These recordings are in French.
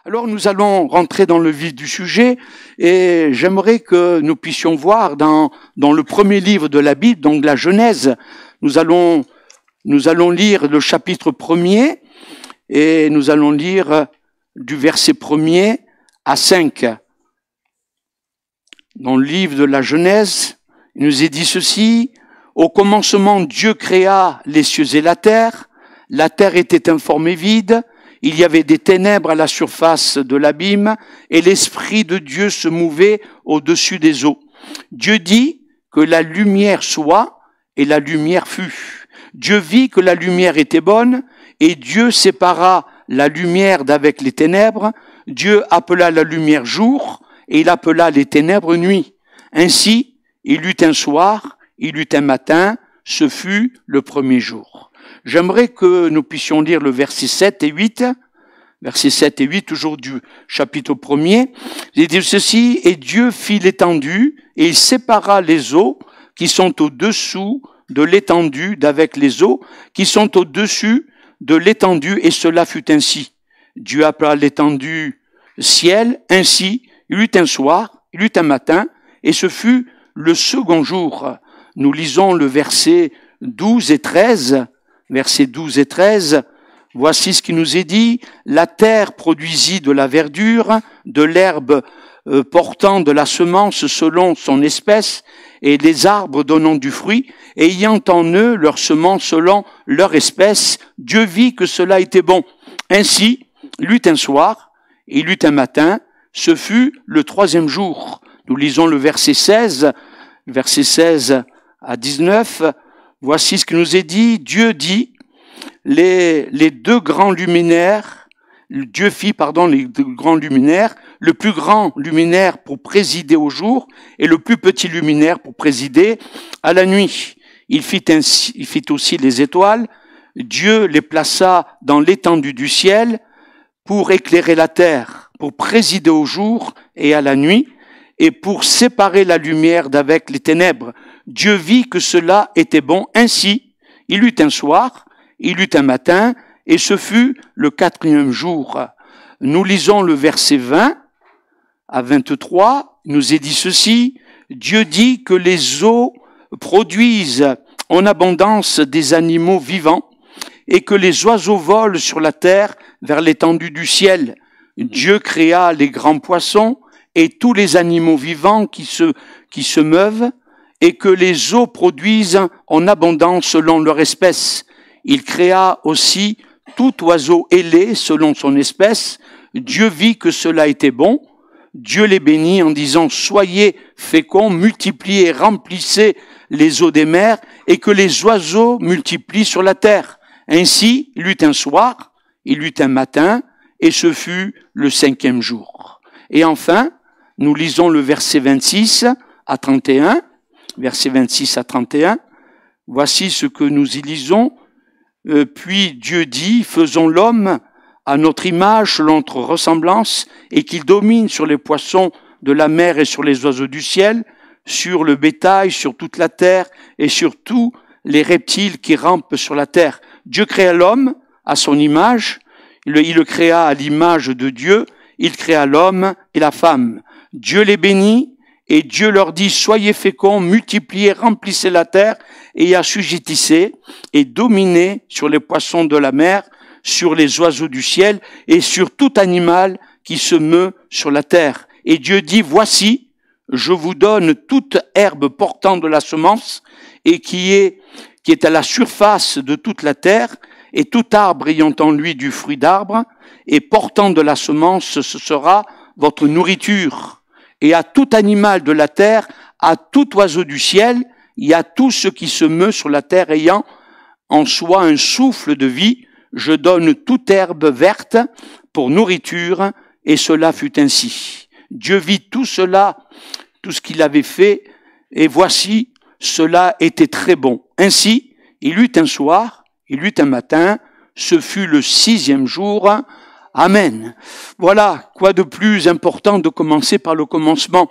Alors nous allons rentrer dans le vif du sujet et j'aimerais que nous puissions voir dans le premier livre de la Bible, donc la Genèse, nous allons lire le chapitre 1er et nous allons lire du verset 1er à 5. Dans le livre de la Genèse, il nous est dit ceci: au commencement, Dieu créa les cieux et la terre était informe et vide. Il y avait des ténèbres à la surface de l'abîme, et l'Esprit de Dieu se mouvait au-dessus des eaux. Dieu dit que la lumière soit, et la lumière fut. Dieu vit que la lumière était bonne, et Dieu sépara la lumière d'avec les ténèbres. Dieu appela la lumière jour, et il appela les ténèbres nuit. Ainsi, il eut un soir, il eut un matin, ce fut le premier jour. J'aimerais que nous puissions lire le verset 7 et 8, toujours du chapitre 1er. Il dit ceci: et Dieu fit l'étendue, et il sépara les eaux qui sont au-dessous de l'étendue d'avec les eaux qui sont au-dessus de l'étendue, et cela fut ainsi. Dieu appela l'étendue ciel, ainsi il eut un soir, il eut un matin, et ce fut le second jour. Nous lisons le verset 12 et 13. Versets 12 et 13, voici ce qui nous est dit: la terre produisit de la verdure, de l'herbe portant de la semence selon son espèce, et les arbres donnant du fruit, ayant en eux leur semence selon leur espèce. Dieu vit que cela était bon. Ainsi, il eut un soir, il eut un matin, ce fut le troisième jour. Nous lisons le verset 16 à 19. Voici ce qui nous est dit: Dieu dit, les deux grands luminaires, Dieu fit, les deux grands luminaires, le plus grand luminaire pour présider au jour et le plus petit luminaire pour présider à la nuit. Il fit aussi les étoiles. Dieu les plaça dans l'étendue du ciel pour éclairer la terre, pour présider au jour et à la nuit, et pour séparer la lumière d'avec les ténèbres. Dieu vit que cela était bon. Ainsi, il eut un soir, il eut un matin, et ce fut le quatrième jour. Nous lisons le verset 20 à 23. Il nous est dit ceci: Dieu dit que les eaux produisent en abondance des animaux vivants, et que les oiseaux volent sur la terre vers l'étendue du ciel. Dieu créa les grands poissons et tous les animaux vivants qui se meuvent, et que les eaux produisent en abondance selon leur espèce. Il créa aussi tout oiseau ailé selon son espèce. Dieu vit que cela était bon. Dieu les bénit en disant: soyez féconds, multipliez et remplissez les eaux des mers, et que les oiseaux multiplient sur la terre. Ainsi, il eut un soir, il eut un matin, et ce fut le cinquième jour. Et enfin, nous lisons le verset 26 à 31. Verset 26 à 31. Voici ce que nous y lisons. Puis Dieu dit: faisons l'homme à notre image, selon notre ressemblance, et qu'il domine sur les poissons de la mer et sur les oiseaux du ciel, sur le bétail, sur toute la terre, et sur tous les reptiles qui rampent sur la terre. Dieu créa l'homme à son image, il le créa à l'image de Dieu, il créa l'homme et la femme. Dieu les bénit, et Dieu leur dit: soyez féconds, multipliez, remplissez la terre, et assujettissez, et dominez sur les poissons de la mer, sur les oiseaux du ciel, et sur tout animal qui se meut sur la terre. Et Dieu dit: voici, je vous donne toute herbe portant de la semence, et qui est à la surface de toute la terre, et tout arbre ayant en lui du fruit d'arbre, et portant de la semence, ce sera votre nourriture. Et à tout animal de la terre, à tout oiseau du ciel, et à tout ce qui se meut sur la terre ayant en soi un souffle de vie, je donne toute herbe verte pour nourriture, et cela fut ainsi. Dieu vit tout cela, tout ce qu'il avait fait, et voici, cela était très bon. Ainsi, il eut un soir, il eut un matin, ce fut le sixième jour. Amen. Voilà, quoi de plus important de commencer par le commencement.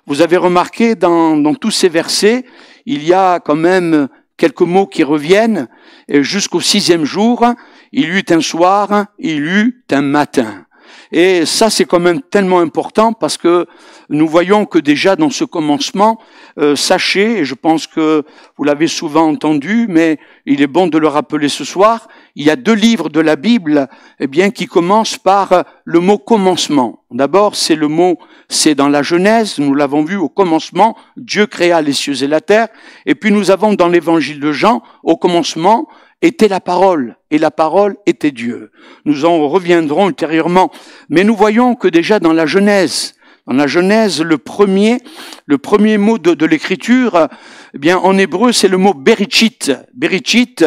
Vous avez remarqué dans tous ces versets, il y a quand même quelques mots qui reviennent. Et jusqu'au sixième jour, il eut un soir, il eut un matin. Et ça, c'est quand même tellement important parce que nous voyons que déjà dans ce commencement, sachez, et je pense que vous l'avez souvent entendu, mais il est bon de le rappeler ce soir, il y a 2 livres de la Bible, eh bien, qui commencent par le mot commencement. D'abord, c'est dans la Genèse, nous l'avons vu au commencement, Dieu créa les cieux et la terre. Et puis nous avons dans l'évangile de Jean, au commencement, était la parole, et la parole était Dieu. Nous en reviendrons ultérieurement. Mais nous voyons que déjà dans la Genèse, le premier mot de l'écriture, eh bien, en hébreu, c'est le mot Bereshit. Bereshit,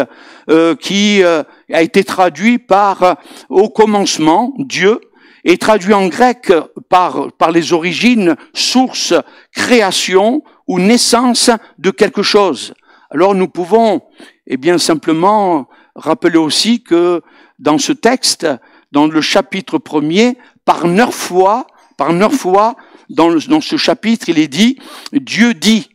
qui a été traduit par au commencement, Dieu, et traduit en grec par les origines, source, création ou naissance de quelque chose. Alors nous pouvons, eh bien, simplement rappeler aussi que dans ce texte, dans le chapitre 1er, par 9 fois, dans ce chapitre, il est dit, Dieu dit,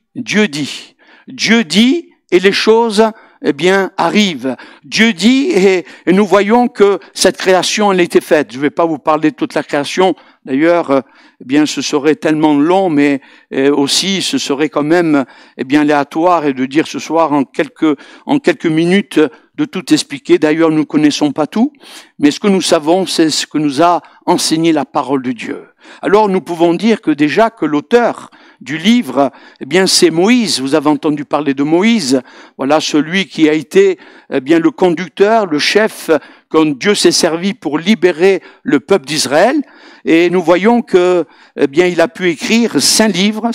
et les choses, eh bien, arrivent. Dieu dit, et nous voyons que cette création, elle a été faite. Je ne vais pas vous parler de toute la création. D'ailleurs, eh bien, ce serait tellement long, mais aussi, ce serait quand même, eh bien, aléatoire et de dire ce soir en quelques minutes de tout expliquer. D'ailleurs, nous ne connaissons pas tout, mais ce que nous savons, c'est ce que nous a enseigné la parole de Dieu. Alors, nous pouvons dire que déjà que l'auteur du livre, eh bien, c'est Moïse. Vous avez entendu parler de Moïse. Voilà celui qui a été, eh bien, le conducteur, le chef, quand Dieu s'est servi pour libérer le peuple d'Israël. Et nous voyons que, eh bien, il a pu écrire 5 livres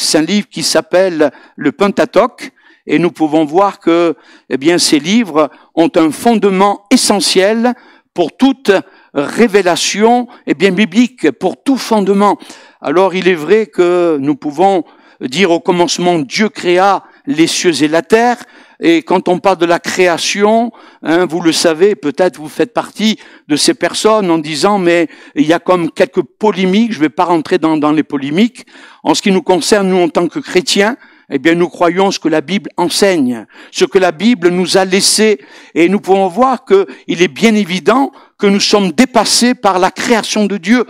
qui s'appellent le Pentateuque. Et nous pouvons voir que, eh bien, ces livres ont un fondement essentiel pour toute révélation, eh bien, biblique, pour tout fondement. Alors, il est vrai que nous pouvons dire au commencement, Dieu créa les cieux et la terre. Et quand on parle de la création, vous le savez, peut-être vous faites partie de ces personnes en disant, mais il y a comme quelques polémiques, je ne vais pas rentrer dans les polémiques. En ce qui nous concerne, nous, en tant que chrétiens, eh bien, nous croyons ce que la Bible enseigne, ce que la Bible nous a laissé. Et nous pouvons voir qu'il est bien évident que nous sommes dépassés par la création de Dieu.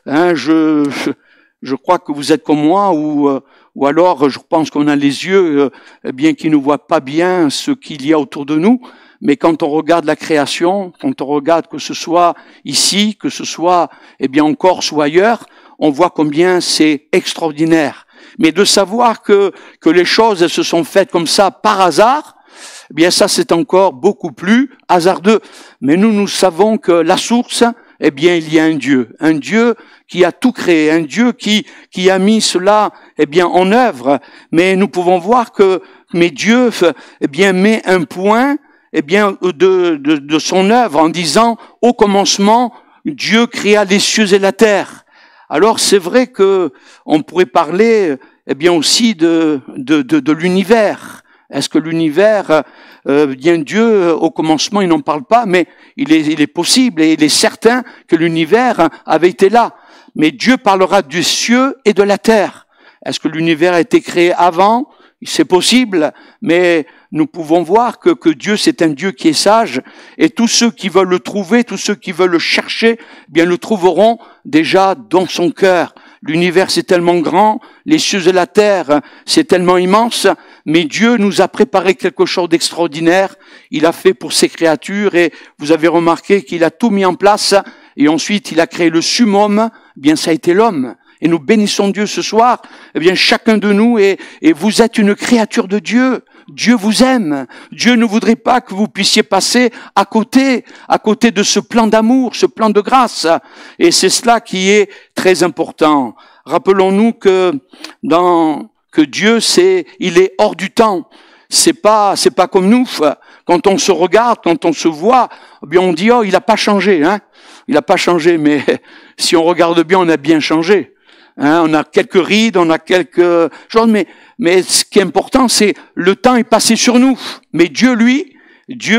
Je crois que vous êtes comme moi, ou alors je pense qu'on a les yeux, bien qui ne voient pas bien ce qu'il y a autour de nous. Mais quand on regarde la création, quand on regarde que ce soit ici, que ce soit, eh bien, en Corse ou ailleurs, on voit combien c'est extraordinaire. Mais de savoir que les choses se sont faites comme ça par hasard, eh bien ça c'est encore beaucoup plus hasardeux. Mais nous savons que la source, eh bien il y a un Dieu qui a tout créé, un Dieu qui a mis cela, eh bien, en œuvre. Mais nous pouvons voir que Dieu, eh bien, met un point, eh bien, de son œuvre en disant, au commencement, Dieu créa les cieux et la terre. Alors c'est vrai que on pourrait parler, eh bien, aussi de l'univers. Est-ce que l'univers, bien Dieu, au commencement, il n'en parle pas, mais il est possible et il est certain que l'univers avait été là. Mais Dieu parlera du cieux et de la terre. Est-ce que l'univers a été créé avant? C'est possible, mais nous pouvons voir que Dieu, c'est un Dieu qui est sage, et tous ceux qui veulent le trouver, tous ceux qui veulent le chercher, eh bien le trouveront déjà dans son cœur. L'univers, c'est tellement grand, les cieux et la terre, c'est tellement immense, mais Dieu nous a préparé quelque chose d'extraordinaire. Il a fait pour ses créatures, et vous avez remarqué qu'il a tout mis en place, et ensuite il a créé le summum, eh bien ça a été l'homme. Et nous bénissons Dieu ce soir, eh bien chacun de nous, et vous êtes une créature de Dieu. Dieu vous aime. Dieu ne voudrait pas que vous puissiez passer à côté de ce plan d'amour, ce plan de grâce. Et c'est cela qui est très important. Rappelons-nous que Dieu, il est hors du temps. C'est pas comme nous. Quand on se regarde, quand on se voit, eh bien on dit, oh, il a pas changé, hein. Il a pas changé, mais si on regarde bien, on a bien changé. On a quelques rides, on a quelques choses, mais ce qui est important, c'est le temps est passé sur nous. Mais Dieu, lui,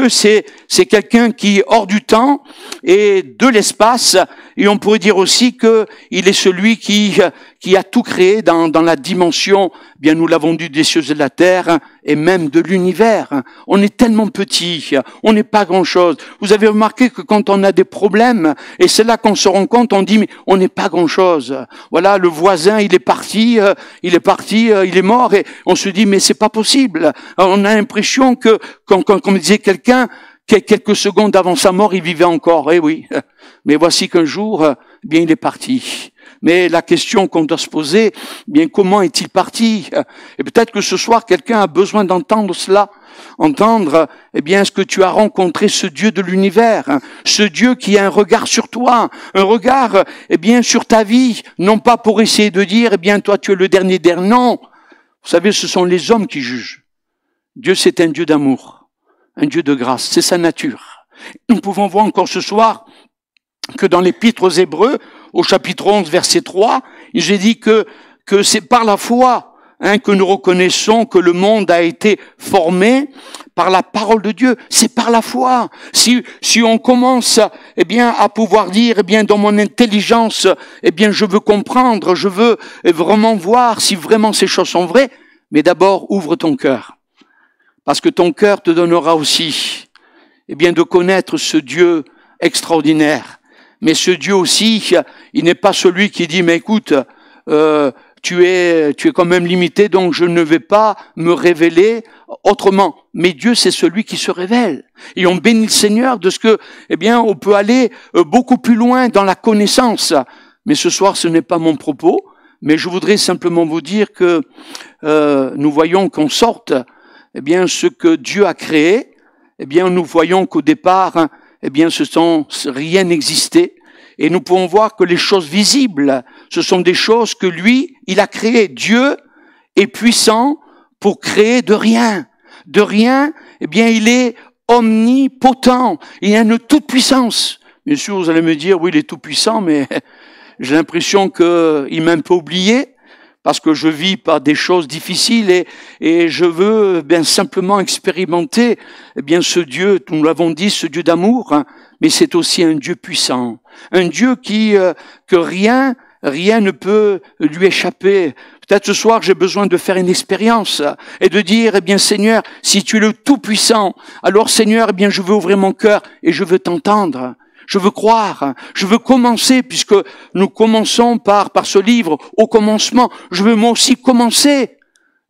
c'est quelqu'un qui est hors du temps et de l'espace. Et on pourrait dire aussi que il est celui qui a tout créé dans la dimension, bien nous l'avons dit, des cieux et de la terre, et même de l'univers. On est tellement petit, on n'est pas grand-chose. Vous avez remarqué que quand on a des problèmes, et c'est là qu'on se rend compte, on dit mais on n'est pas grand-chose. Voilà, le voisin, il est parti, il est mort, et on se dit mais c'est pas possible. On a l'impression que, comme disait quelqu'un, quelques secondes avant sa mort, il vivait encore. Eh oui, mais voici qu'un jour, bien il est parti. Mais la question qu'on doit se poser, bien comment est-il parti? Et peut-être que ce soir, quelqu'un a besoin d'entendre cela. Entendre, eh bien, est-ce que tu as rencontré ce Dieu de l'univers, ce Dieu qui a un regard sur toi, un regard, eh bien, sur ta vie, non pas pour essayer de dire, eh bien, toi, tu es le dernier dernier. Non. Vous savez, ce sont les hommes qui jugent. Dieu, c'est un Dieu d'amour, un Dieu de grâce. C'est sa nature. Nous pouvons voir encore ce soir que dans l'Épître aux Hébreux, au chapitre 11, verset 3, il est dit que c'est par la foi que nous reconnaissons que le monde a été formé par la parole de Dieu. C'est par la foi. Si on commence, eh bien, à pouvoir dire, eh bien, dans mon intelligence, eh bien, je veux comprendre, je veux vraiment voir si vraiment ces choses sont vraies, mais d'abord, ouvre ton cœur. Parce que ton cœur te donnera aussi, eh bien, de connaître ce Dieu extraordinaire. Mais ce Dieu aussi, il n'est pas celui qui dit, mais écoute, tu es quand même limité, donc je ne vais pas me révéler autrement. Mais Dieu, c'est celui qui se révèle. Et on bénit le Seigneur de ce que, eh bien, on peut aller beaucoup plus loin dans la connaissance. Mais ce soir, ce n'est pas mon propos, mais je voudrais simplement vous dire que nous voyons qu'on sorte, eh bien, ce que Dieu a créé, eh bien, nous voyons qu'au départ, eh bien, rien n'existait. Et nous pouvons voir que les choses visibles, ce sont des choses que lui, il a créées. Dieu est puissant pour créer de rien. De rien, eh bien, il est omnipotent. Il a une toute puissance. Bien sûr, vous allez me dire, oui, il est tout puissant, mais j'ai l'impression qu'il m'a un peu oublié. Parce que je vis par des choses difficiles et je veux bien simplement expérimenter eh bien ce Dieu, nous l'avons dit, ce Dieu d'amour, hein, mais c'est aussi un Dieu puissant, un Dieu que rien ne peut lui échapper. Peut-être ce soir j'ai besoin de faire une expérience et de dire eh bien Seigneur, si tu es le Tout-Puissant, alors Seigneur, eh bien je veux ouvrir mon cœur et je veux t'entendre. Je veux croire, je veux commencer, puisque nous commençons par ce livre, au commencement. Je veux moi aussi commencer,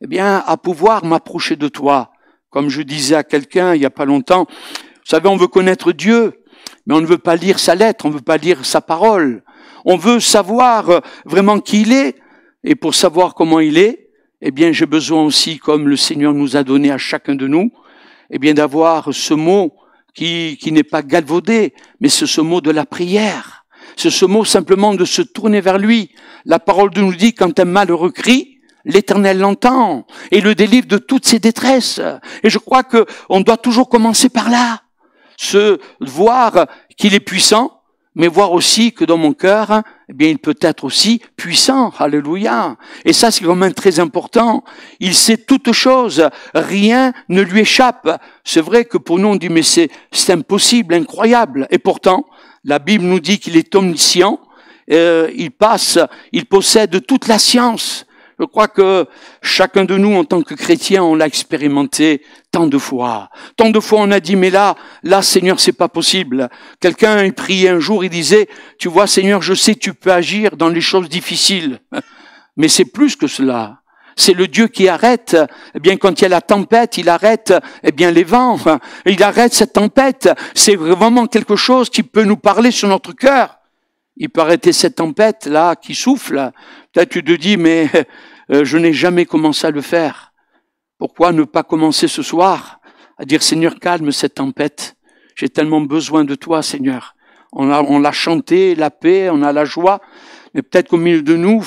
eh bien, à pouvoir m'approcher de toi. Comme je disais à quelqu'un il y a pas longtemps, vous savez, on veut connaître Dieu, mais on ne veut pas lire sa lettre, on ne veut pas lire sa parole. On veut savoir vraiment qui il est, et pour savoir comment il est, eh bien, j'ai besoin aussi, comme le Seigneur nous a donné à chacun de nous, eh bien, d'avoir ce mot qui n'est pas galvaudé, mais c'est ce mot de la prière. C'est ce mot simplement de se tourner vers lui. La parole de nous dit, quand un malheureux crie, l'Éternel l'entend et le délivre de toutes ses détresses. Et je crois que on doit toujours commencer par là. Se voir qu'il est puissant, mais voir aussi que dans mon cœur, eh bien, il peut être aussi puissant. Alléluia. Et ça, c'est quand même très important. Il sait toutes choses. Rien ne lui échappe. C'est vrai que pour nous, on dit, mais c'est impossible, incroyable. Et pourtant, la Bible nous dit qu'il est omniscient. Il possède toute la science. Je crois que chacun de nous, en tant que chrétien, on l'a expérimenté tant de fois. Tant de fois, on a dit, mais là, Seigneur, c'est pas possible. Quelqu'un, il priait un jour, il disait, tu vois, Seigneur, je sais que tu peux agir dans les choses difficiles. Mais c'est plus que cela. C'est le Dieu qui arrête, eh bien, quand il y a la tempête, il arrête, eh bien, les vents. Il arrête cette tempête. C'est vraiment quelque chose qui peut nous parler sur notre cœur. Il peut arrêter cette tempête-là qui souffle. Peut-être tu te dis, mais je n'ai jamais commencé à le faire. Pourquoi ne pas commencer ce soir à dire, Seigneur, calme cette tempête. J'ai tellement besoin de toi, Seigneur. On l'a chanté, la paix, on a la joie. Mais peut-être qu'au milieu de nous,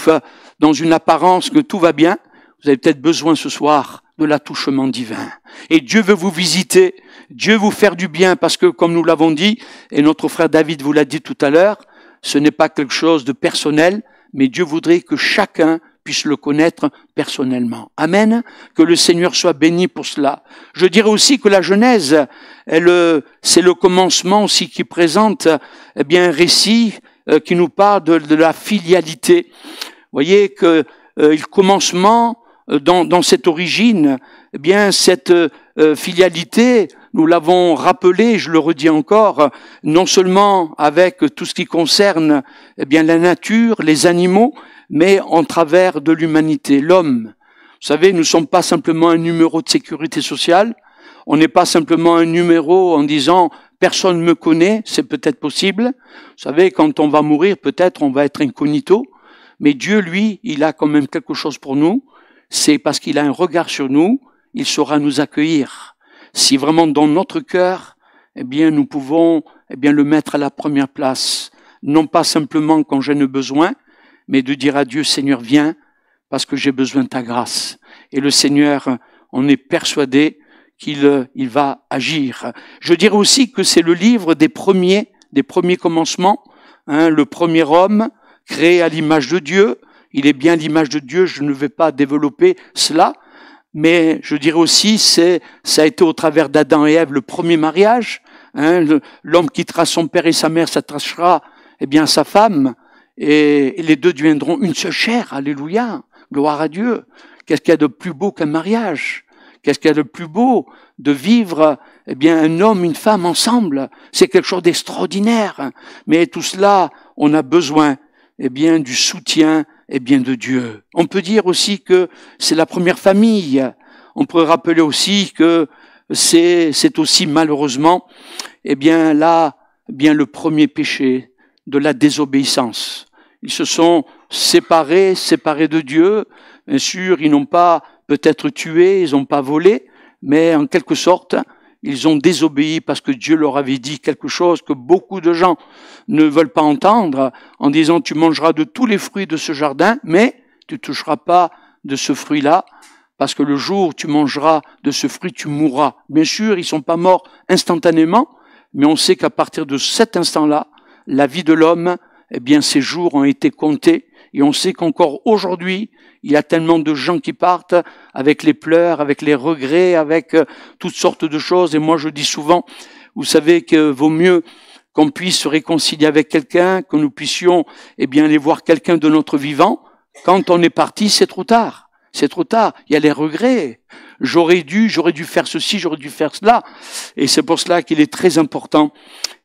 dans une apparence que tout va bien, vous avez peut-être besoin ce soir de l'attouchement divin. Et Dieu veut vous visiter, Dieu vous faire du bien, parce que comme nous l'avons dit, et notre frère David vous l'a dit tout à l'heure, ce n'est pas quelque chose de personnel, mais Dieu voudrait que chacun puisse le connaître personnellement. Amen. Que le Seigneur soit béni pour cela. Je dirais aussi que la Genèse, c'est le commencement aussi qui présente eh bien un récit qui nous parle de la filialité. Vous voyez que le commencement dans cette origine, eh bien, cette filialité, nous l'avons rappelé, je le redis encore, non seulement avec tout ce qui concerne eh bien la nature, les animaux, mais en travers de l'humanité, l'homme. Vous savez, nous ne sommes pas simplement un numéro de sécurité sociale, on n'est pas simplement un numéro en disant « personne ne me connaît », c'est peut-être possible. Vous savez, quand on va mourir, peut-être on va être incognito, mais Dieu, lui, il a quand même quelque chose pour nous, c'est parce qu'il a un regard sur nous, il saura nous accueillir. Si vraiment dans notre cœur, eh bien, nous pouvons eh bien, le mettre à la première place, non pas simplement quand j'ai un besoin, mais de dire à Dieu, Seigneur, viens, parce que j'ai besoin de ta grâce. Et le Seigneur, on est persuadé qu'il va agir. Je dirais aussi que c'est le livre des premiers commencements, hein, le premier homme créé à l'image de Dieu. Il est bien l'image de Dieu, je ne vais pas développer cela, mais je dirais aussi ça a été au travers d'Adam et Ève le premier mariage. Hein, l'homme quittera son père et sa mère, s'attachera eh bien à sa femme, et les deux deviendront une seule chair. Alléluia, gloire à Dieu. Qu'est-ce qu'il y a de plus beau qu'un mariage? Qu'est-ce qu'il y a de plus beau de vivre, eh bien, un homme, une femme ensemble? C'est quelque chose d'extraordinaire. Mais tout cela, on a besoin, eh bien, du soutien, eh bien, de Dieu. On peut dire aussi que c'est la première famille. On peut rappeler aussi que c'est aussi malheureusement, eh bien, là, eh bien, le premier péché de la désobéissance. Ils se sont séparés de Dieu. Bien sûr, ils n'ont pas peut-être tué, ils n'ont pas volé, mais en quelque sorte, ils ont désobéi parce que Dieu leur avait dit quelque chose que beaucoup de gens ne veulent pas entendre, en disant tu mangeras de tous les fruits de ce jardin, mais tu ne toucheras pas de ce fruit-là, parce que le jour où tu mangeras de ce fruit, tu mourras. Bien sûr, ils ne sont pas morts instantanément, mais on sait qu'à partir de cet instant-là, la vie de l'homme, eh bien, ses jours ont été comptés, et on sait qu'encore aujourd'hui, il y a tellement de gens qui partent avec les pleurs, avec les regrets, avec toutes sortes de choses. Et moi, je dis souvent, vous savez que vaut mieux qu'on puisse se réconcilier avec quelqu'un, que nous puissions, eh bien, aller voir quelqu'un de notre vivant. Quand on est parti, c'est trop tard. C'est trop tard. Il y a les regrets. J'aurais dû faire ceci, j'aurais dû faire cela. Et c'est pour cela qu'il est très important,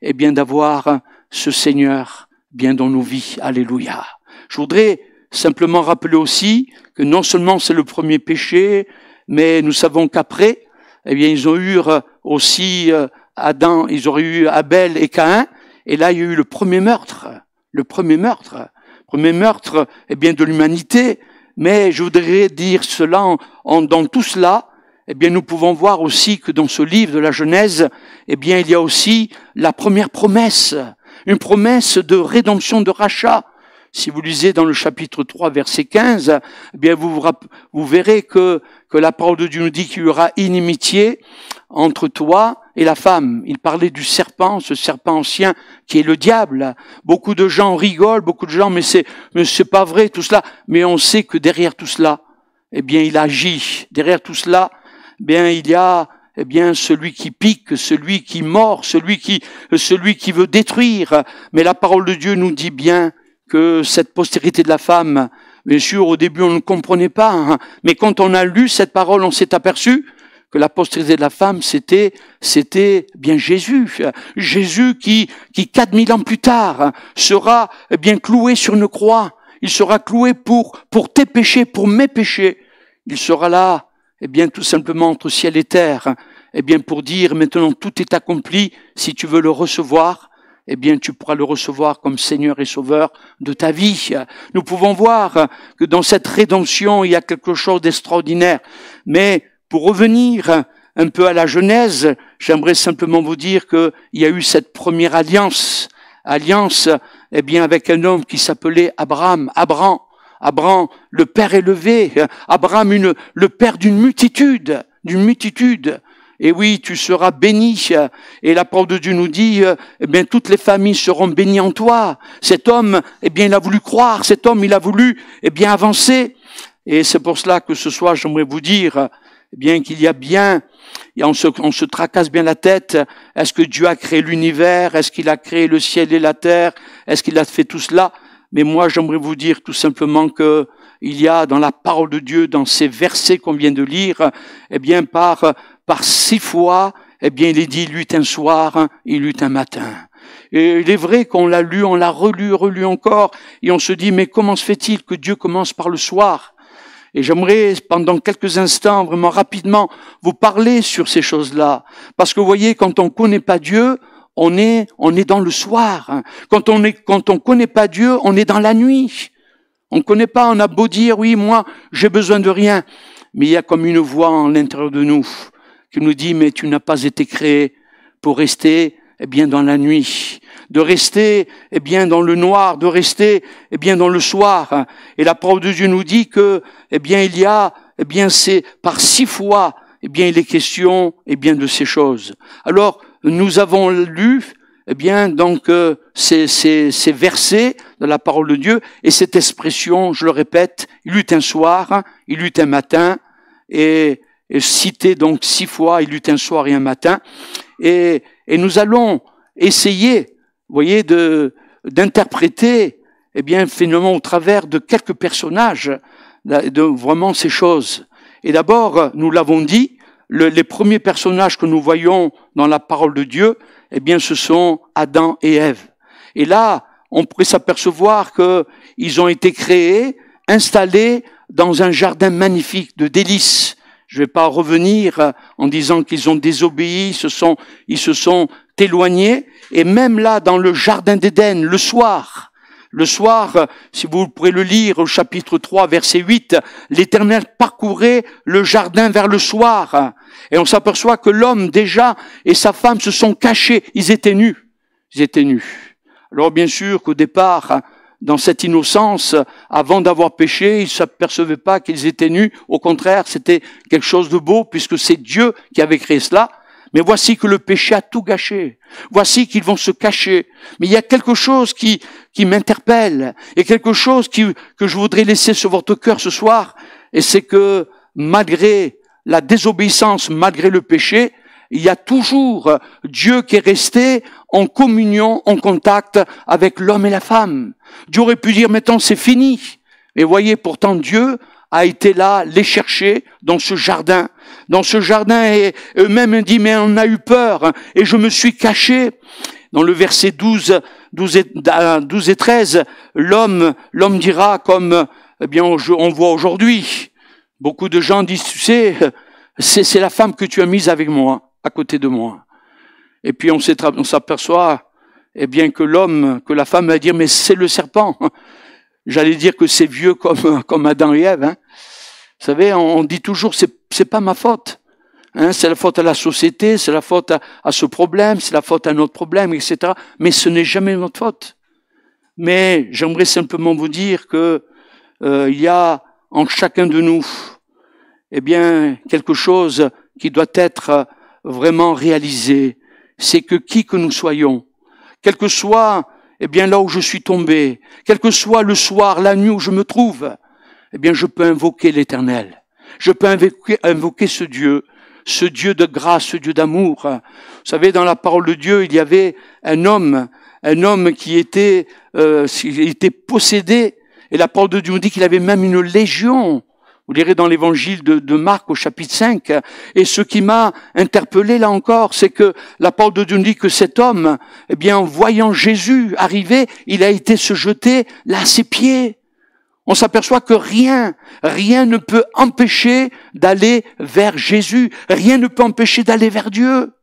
eh bien, d'avoir ce Seigneur bien dans nos vies. Alléluia. Je voudrais simplement rappeler aussi que non seulement c'est le premier péché, mais nous savons qu'après, eh bien, ils ont eu aussi Adam, ils auraient eu Abel et Caïn, et là, il y a eu le premier meurtre, eh bien, de l'humanité. Mais je voudrais dire cela, dans tout cela, eh bien, nous pouvons voir aussi que dans ce livre de la Genèse, eh bien, il y a aussi la première promesse, une promesse de rédemption, de rachat. Si vous lisez dans le chapitre 3, verset 15, eh bien vous verrez que la parole de Dieu nous dit qu'il y aura inimitié entre toi et la femme. Il parlait du serpent, ce serpent ancien qui est le diable. Beaucoup de gens rigolent, beaucoup de gens, mais c'est pas vrai tout cela. Mais on sait que derrière tout cela, eh bien il agit. Derrière tout cela, eh bien il y a eh bien celui qui pique, celui qui mord, celui qui veut détruire. Mais la parole de Dieu nous dit bien que cette postérité de la femme, bien sûr, au début, on ne comprenait pas, hein, mais quand on a lu cette parole, on s'est aperçu que la postérité de la femme, c'était bien Jésus. Jésus qui 4000 ans plus tard, sera bien cloué sur une croix. Il sera cloué pour tes péchés, pour mes péchés. Il sera là, eh bien, tout simplement entre ciel et terre, eh bien, pour dire, maintenant, tout est accompli. Si tu veux le recevoir, eh bien, tu pourras le recevoir comme Seigneur et Sauveur de ta vie. Nous pouvons voir que dans cette rédemption, il y a quelque chose d'extraordinaire. Mais pour revenir un peu à la Genèse, j'aimerais simplement vous dire qu'il y a eu cette première alliance, eh bien, avec un homme qui s'appelait Abraham, le père élevé, Abraham, le père d'une multitude. Et oui, tu seras béni. Et la parole de Dieu nous dit, eh bien, toutes les familles seront bénies en toi. Cet homme, eh bien, il a voulu croire. Cet homme, il a voulu, eh bien, avancer. Et c'est pour cela que ce soir, j'aimerais vous dire, eh bien, qu'il y a bien, et on se tracasse bien la tête. Est-ce que Dieu a créé l'univers? Est-ce qu'il a créé le ciel et la terre? Est-ce qu'il a fait tout cela? Mais moi, j'aimerais vous dire tout simplement que il y a dans la parole de Dieu, dans ces versets qu'on vient de lire, eh bien, par 6 fois, eh bien, il est dit, il eut un soir, il eut un matin. Et il est vrai qu'on l'a lu, on l'a relu encore, et on se dit, mais comment se fait-il que Dieu commence par le soir? Et j'aimerais, pendant quelques instants, vraiment rapidement, vous parler sur ces choses-là. Parce que vous voyez, quand on connaît pas Dieu, on est dans le soir. Quand on connaît pas Dieu, on est dans la nuit. On connaît pas, on a beau dire, oui, moi, j'ai besoin de rien. Mais il y a comme une voix en l'intérieur de nous qui nous dit, mais tu n'as pas été créé pour rester, eh bien, dans la nuit, de rester, eh bien, dans le noir, de rester, eh bien, dans le soir. Et la parole de Dieu nous dit que, eh bien, il y a, eh bien, c'est par 6 fois, eh bien, il est question, eh bien, de ces choses. Alors, nous avons lu, eh bien, donc, ces versets de la parole de Dieu, et cette expression, je le répète, il eut un soir, il eut un matin, et cité donc 6 fois, il eut un soir et un matin, et nous allons essayer, vous voyez, d'interpréter, eh bien, finalement, au travers de quelques personnages, de vraiment ces choses. Et d'abord, nous l'avons dit, les premiers personnages que nous voyons dans la parole de Dieu, eh bien, ce sont Adam et Ève. Et là, on pourrait s'apercevoir que ils ont été créés, installés dans un jardin magnifique de délices. Je ne vais pas revenir en disant qu'ils ont désobéi, ils se sont éloignés. Et même là, dans le jardin d'Éden, le soir, si vous pourrez le lire au chapitre 3, verset 8, l'Éternel parcourait le jardin vers le soir. Et on s'aperçoit que l'homme déjà et sa femme se sont cachés. Ils étaient nus. Alors bien sûr qu'au départ, dans cette innocence, avant d'avoir péché, ils ne s'apercevaient pas qu'ils étaient nus. Au contraire, c'était quelque chose de beau puisque c'est Dieu qui avait créé cela. Mais voici que le péché a tout gâché. Voici qu'ils vont se cacher. Mais il y a quelque chose qui m'interpelle et quelque chose que je voudrais laisser sur votre cœur ce soir. Et c'est que malgré la désobéissance, malgré le péché, il y a toujours Dieu qui est resté en communion, en contact avec l'homme et la femme. Dieu aurait pu dire maintenant c'est fini. Mais voyez, pourtant Dieu a été là, les chercher dans ce jardin. Et eux-mêmes dit, mais on a eu peur et je me suis caché. Dans le verset 12 et 13, l'homme dira comme, eh bien, on voit aujourd'hui. Beaucoup de gens disent, tu sais, c'est la femme que tu as mise avec moi, à côté de moi. Et puis on s'aperçoit, eh bien, que la femme va dire, mais c'est le serpent. J'allais dire que c'est vieux comme Adam et Ève. Hein. Vous savez, on dit toujours, c'est pas ma faute. Hein, c'est la faute à la société, c'est la faute à ce problème, c'est la faute à notre problème, etc. Mais ce n'est jamais notre faute. Mais j'aimerais simplement vous dire que il y a en chacun de nous, eh bien, quelque chose qui doit être vraiment réalisé. C'est que qui que nous soyons, quel que soit, eh bien, là où je suis tombé, quel que soit le soir, la nuit où je me trouve, eh bien, je peux invoquer l'Éternel. Je peux invoquer ce Dieu de grâce, ce Dieu d'amour. Vous savez, dans la parole de Dieu, il y avait un homme qui était possédé, et la parole de Dieu nous dit qu'il avait même une légion. Vous lirez dans l'évangile de Marc au chapitre 5. Et ce qui m'a interpellé là encore, c'est que la parole de Dieu nous dit que cet homme, eh bien, en voyant Jésus arriver, il a été se jeter là à ses pieds. On s'aperçoit que rien ne peut empêcher d'aller vers Jésus. Rien ne peut empêcher d'aller vers Dieu.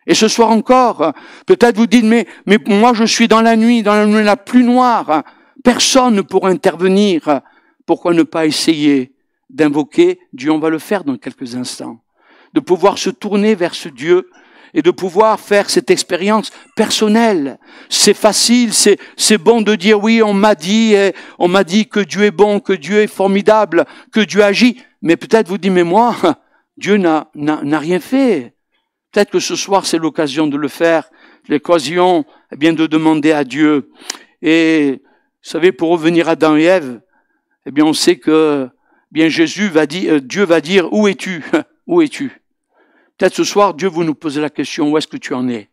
Et ce soir encore, peut-être vous dites, mais moi je suis dans la nuit la plus noire. Personne ne pourra intervenir. Pourquoi ne pas essayer d'invoquer Dieu? On va le faire dans quelques instants. De pouvoir se tourner vers ce Dieu et de pouvoir faire cette expérience personnelle. C'est facile, c'est bon de dire oui, on m'a dit que Dieu est bon, que Dieu est formidable, que Dieu agit. Mais peut-être vous dites, mais moi, Dieu n'a rien fait. Peut-être que ce soir, c'est l'occasion de le faire, l'occasion, eh bien, de demander à Dieu. Et, vous savez, pour revenir à Adam et Ève, eh bien, on sait que, bien, Dieu va dire, où es-tu? Où es-tu? Peut-être ce soir, Dieu vous nous poser la question, où est-ce que tu en es?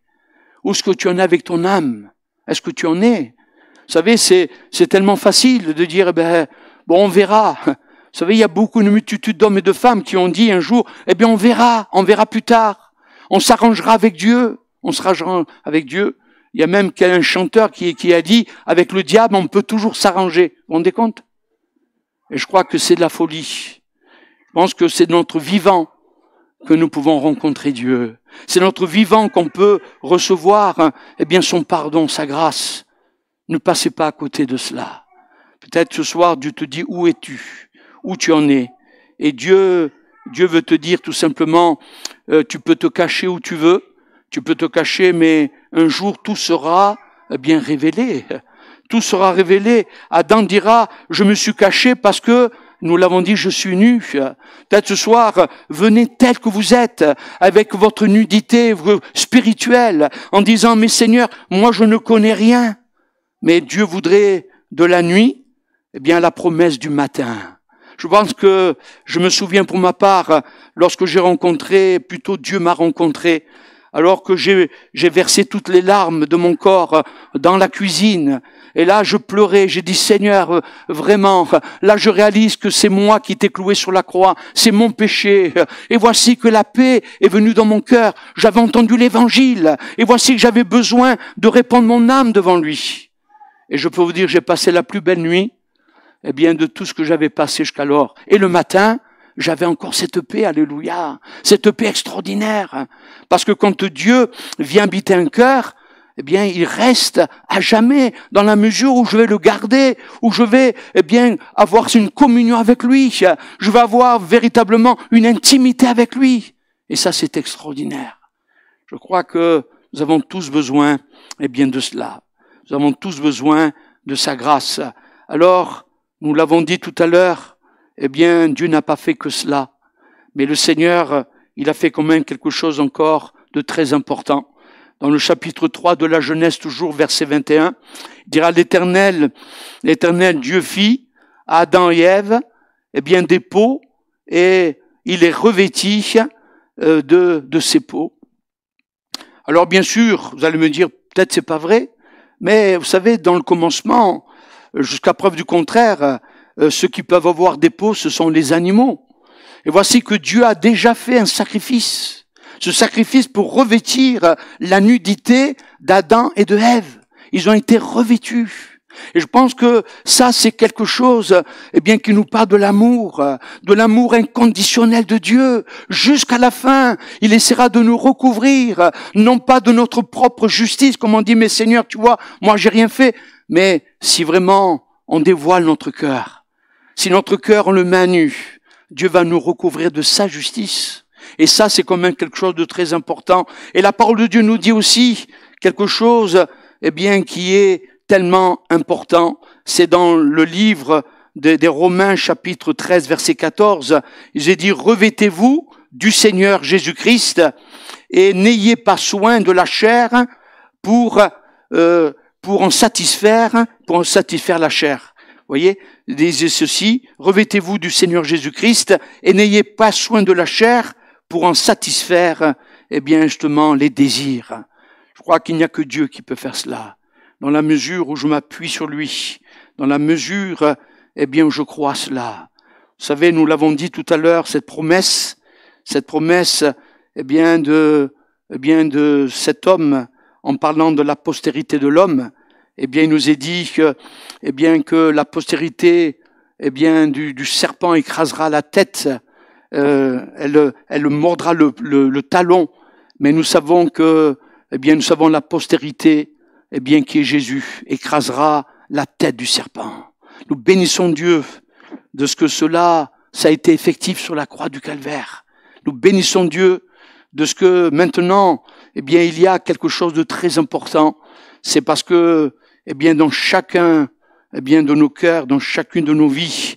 Où est-ce que tu en es avec ton âme? Est-ce que tu en es? Vous savez, c'est tellement facile de dire, bon, on verra. Vous savez, il y a beaucoup, une multitude d'hommes et de femmes qui ont dit un jour, on verra plus tard. On s'arrangera avec Dieu. On s'arrangera avec Dieu. Il y a même un chanteur qui a dit, avec le diable, on peut toujours s'arranger. Vous vous rendez compte? Et je crois que c'est de la folie. Je pense que c'est de notre vivant que nous pouvons rencontrer Dieu. C'est notre vivant qu'on peut recevoir, son pardon, sa grâce. Ne passez pas à côté de cela. Peut-être ce soir, Dieu te dit, où es-tu? Où tu en es? Et Dieu veut te dire tout simplement, tu peux te cacher où tu veux, tu peux te cacher, mais un jour tout sera révélé. Tout sera révélé. Adam dira, je me suis caché parce que, nous l'avons dit, je suis nu. Peut-être ce soir, venez tel que vous êtes, avec votre nudité spirituelle, en disant, mais Seigneur, moi je ne connais rien. Mais Dieu voudrait de la nuit, la promesse du matin. Je pense que, je me souviens pour ma part, lorsque j'ai rencontré, plutôt Dieu m'a rencontré, alors que j'ai versé toutes les larmes de mon corps dans la cuisine. Et là, je pleurais, j'ai dit, Seigneur, vraiment, là je réalise que c'est moi qui t'ai cloué sur la croix, c'est mon péché. Et voici que la paix est venue dans mon cœur. J'avais entendu l'évangile. Et voici que j'avais besoin de répandre mon âme devant lui. Et je peux vous dire, j'ai passé la plus belle nuit, de tout ce que j'avais passé jusqu'alors. Et le matin, j'avais encore cette paix, alléluia, cette paix extraordinaire. Parce que quand Dieu vient habiter un cœur, il reste à jamais dans la mesure où je vais le garder, où je vais, avoir une communion avec lui. Je vais avoir véritablement une intimité avec lui. Et ça, c'est extraordinaire. Je crois que nous avons tous besoin, de cela. Nous avons tous besoin de sa grâce. Alors, nous l'avons dit tout à l'heure, Dieu n'a pas fait que cela. Mais le Seigneur, il a fait quand même quelque chose encore de très important. Dans le chapitre 3 de la Genèse, toujours verset 21, il dira l'Éternel Dieu fit à Adam et Ève, des peaux, et il les revêtit de ces peaux. Alors bien sûr, vous allez me dire, peut-être c'est pas vrai, mais vous savez, dans le commencement, jusqu'à preuve du contraire, ceux qui peuvent avoir des peaux, ce sont les animaux. Et voici que Dieu a déjà fait un sacrifice. Ce sacrifice pour revêtir la nudité d'Adam et de Ève. Ils ont été revêtus. Et je pense que ça, c'est quelque chose, qui nous parle de l'amour inconditionnel de Dieu. Jusqu'à la fin, il essaiera de nous recouvrir, non pas de notre propre justice, comme on dit, mais Seigneur, tu vois, moi j'ai rien fait. Mais si vraiment on dévoile notre cœur, si notre cœur on le met à nu, Dieu va nous recouvrir de sa justice. Et ça, c'est quand même quelque chose de très important. Et la parole de Dieu nous dit aussi quelque chose, qui est tellement important. C'est dans le livre des Romains, chapitre 13, verset 14. J'ai dit, revêtez-vous du Seigneur Jésus-Christ et n'ayez pas soin de la chair pour en satisfaire la chair. Voyez, disait ceci, revêtez-vous du Seigneur Jésus-Christ et n'ayez pas soin de la chair pour en satisfaire, justement, les désirs. Je crois qu'il n'y a que Dieu qui peut faire cela. Dans la mesure où je m'appuie sur lui, dans la mesure, où je crois cela. Vous savez, nous l'avons dit tout à l'heure, cette promesse, de cet homme, en parlant de la postérité de l'homme, il nous est dit que la postérité, du serpent écrasera la tête, elle mordra le talon, mais nous savons que, nous savons la postérité, qui est Jésus, écrasera la tête du serpent. Nous bénissons Dieu de ce que ça a été effectif sur la croix du Calvaire. Nous bénissons Dieu de ce que maintenant, il y a quelque chose de très important. C'est parce que, dans chacun, de nos cœurs, dans chacune de nos vies,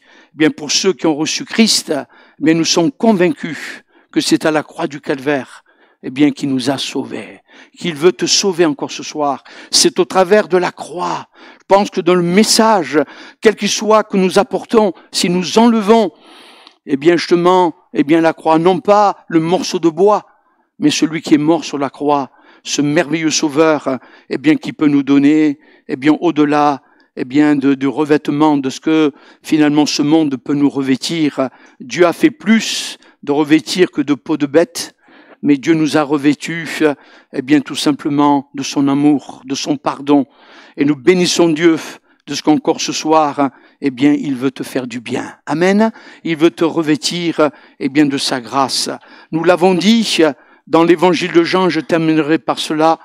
pour ceux qui ont reçu Christ, nous sommes convaincus que c'est à la croix du Calvaire, qu'il nous a sauvés, qu'il veut te sauver encore ce soir. C'est au travers de la croix. Je pense que dans le message, quel qu'il soit que nous apportons, si nous enlevons, justement, la croix, non pas le morceau de bois, mais celui qui est mort sur la croix, ce merveilleux sauveur, qui peut nous donner, au-delà, de revêtement de ce que finalement ce monde peut nous revêtir. Dieu a fait plus de revêtir que de peau de bête, mais Dieu nous a revêtus, tout simplement de son amour, de son pardon. Et nous bénissons Dieu de ce qu'encore ce soir, il veut te faire du bien. Amen. Il veut te revêtir, de sa grâce. Nous l'avons dit dans l'évangile de Jean, je terminerai par cela.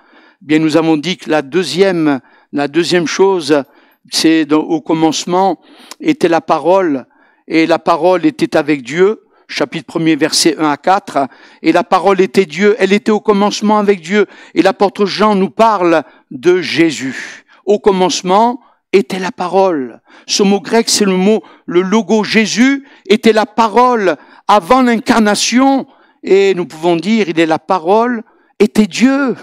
Nous avons dit que la deuxième chose, c'est au commencement était la parole, et la parole était avec Dieu. Chapitre 1er, versets 1 à 4. Et la parole était Dieu, elle était au commencement avec Dieu. Et l'apôtre Jean nous parle de Jésus. Au commencement était la parole. Ce mot grec, c'est le logo. Jésus était la parole avant l'incarnation. Et nous pouvons dire, il est la parole, était Dieu.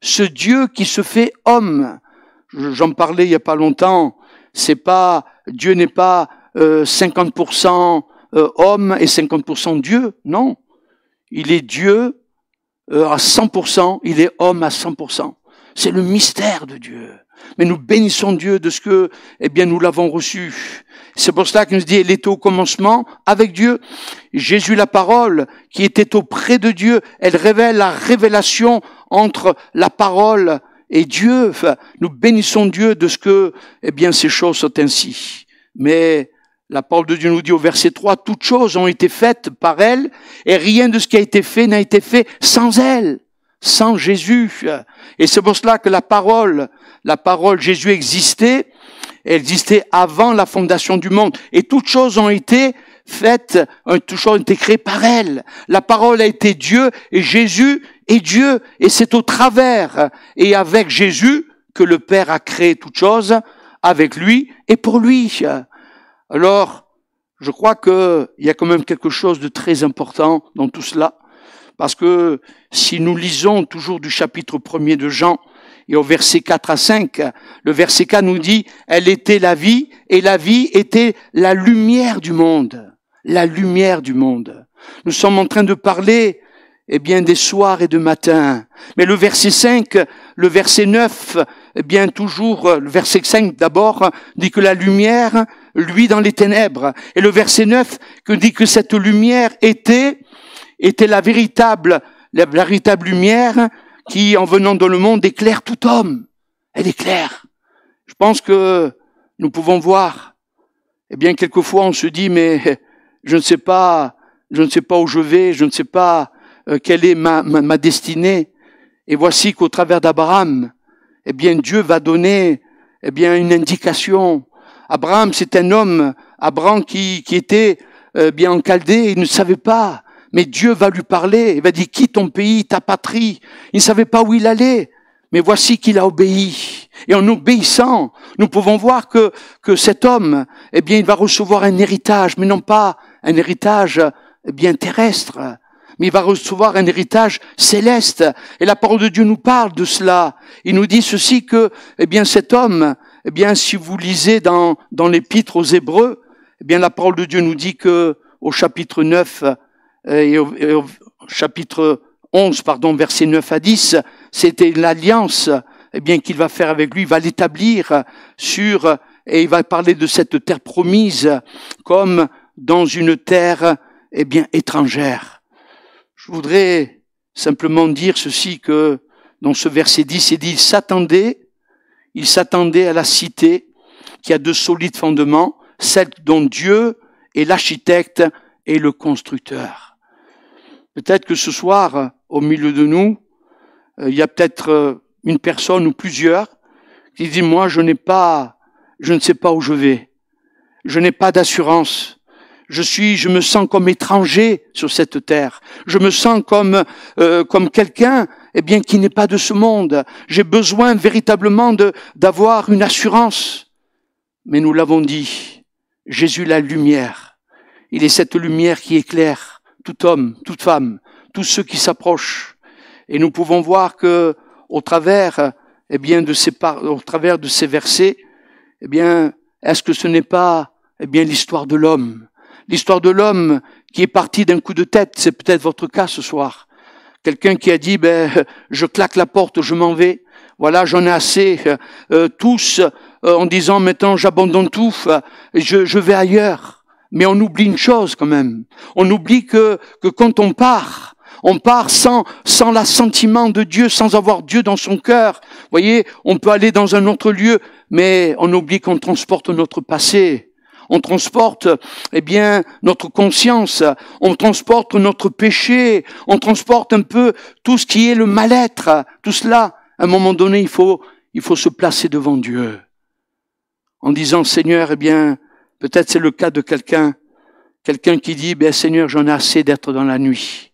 Ce Dieu qui se fait homme. J'en parlais il y a pas longtemps. Dieu n'est pas 50% homme et 50% Dieu. Non. Il est Dieu à 100%, il est homme à 100%. C'est le mystère de Dieu. Mais nous bénissons Dieu de ce que, nous l'avons reçu. C'est pour cela qu'il nous dit, il était au commencement avec Dieu. Jésus, la parole, qui était auprès de Dieu, elle révèle la révélation entre la parole et Dieu. Nous bénissons Dieu de ce que, ces choses sont ainsi. Mais la parole de Dieu nous dit au verset 3, toutes choses ont été faites par elle, et rien de ce qui a été fait n'a été fait sans elle, sans Jésus. Et c'est pour cela que la parole, Jésus existait, elle existait avant la fondation du monde. Et toutes choses ont été faites, toutes choses ont été créées par elle. La parole a été Dieu, et Jésus est Dieu. Et c'est au travers et avec Jésus que le Père a créé toutes choses, avec lui et pour lui. Alors, je crois qu'il y a quand même quelque chose de très important dans tout cela, parce que si nous lisons toujours du chapitre 1er de Jean, et au verset 4 à 5, le verset 4 nous dit, elle était la vie, et la vie était la lumière du monde. La lumière du monde. Nous sommes en train de parler, des soirs et de matins. Mais le verset 5, le verset 9, toujours, le verset 5 d'abord, dit que la lumière, lui dans les ténèbres. Et le verset 9, que dit que cette lumière était la véritable lumière qui, en venant dans le monde, éclaire tout homme. Elle éclaire. Je pense que nous pouvons voir, quelquefois on se dit, mais je ne sais pas où je vais, je ne sais pas quelle est ma destinée. Et voici qu'au travers d'Abraham, Dieu va donner, une indication. Abraham, c'est un homme, Abraham qui était, en Chaldée, il ne savait pas. Mais Dieu va lui parler, il va dire, quitte ton pays, ta patrie. Il ne savait pas où il allait. Mais voici qu'il a obéi. Et en obéissant, nous pouvons voir que cet homme, il va recevoir un héritage, mais non pas un héritage, terrestre. Mais il va recevoir un héritage céleste. Et la parole de Dieu nous parle de cela. Il nous dit ceci que, cet homme, si vous lisez dans l'épître aux Hébreux, la parole de Dieu nous dit que, au chapitre 9, et au chapitre 11, versets 9 à 10, c'était l'alliance, qu'il va faire avec lui, il va l'établir et il va parler de cette terre promise comme dans une terre, étrangère. Je voudrais simplement dire ceci, que dans ce verset 10, il dit, il s'attendait à la cité qui a de solides fondements, celle dont Dieu est l'architecte et le constructeur. Peut-être que ce soir, au milieu de nous, il y a peut-être une personne ou plusieurs qui disent, moi, je ne sais pas où je vais. Je n'ai pas d'assurance. Je me sens comme étranger sur cette terre. Je me sens comme quelqu'un, qui n'est pas de ce monde. J'ai besoin véritablement d'avoir une assurance. Mais nous l'avons dit, Jésus, la lumière. Il est cette lumière qui éclaire tout homme, toute femme, tous ceux qui s'approchent. Et nous pouvons voir que, au travers, au travers de ces versets, est-ce que ce n'est pas, l'histoire de l'homme? L'histoire de l'homme qui est parti d'un coup de tête, c'est peut-être votre cas ce soir. Quelqu'un qui a dit, je claque la porte, je m'en vais. Voilà, j'en ai assez. Tous en disant maintenant j'abandonne tout, je vais ailleurs. Mais on oublie une chose quand même. On oublie que quand on part sans l'assentiment de Dieu, sans avoir Dieu dans son cœur. Vous voyez, on peut aller dans un autre lieu, mais on oublie qu'on transporte notre passé. On transporte, notre conscience. On transporte notre péché. On transporte un peu tout ce qui est le mal-être. Tout cela, à un moment donné, il faut se placer devant Dieu. En disant, Seigneur, peut-être c'est le cas de quelqu'un qui dit, Seigneur, j'en ai assez d'être dans la nuit.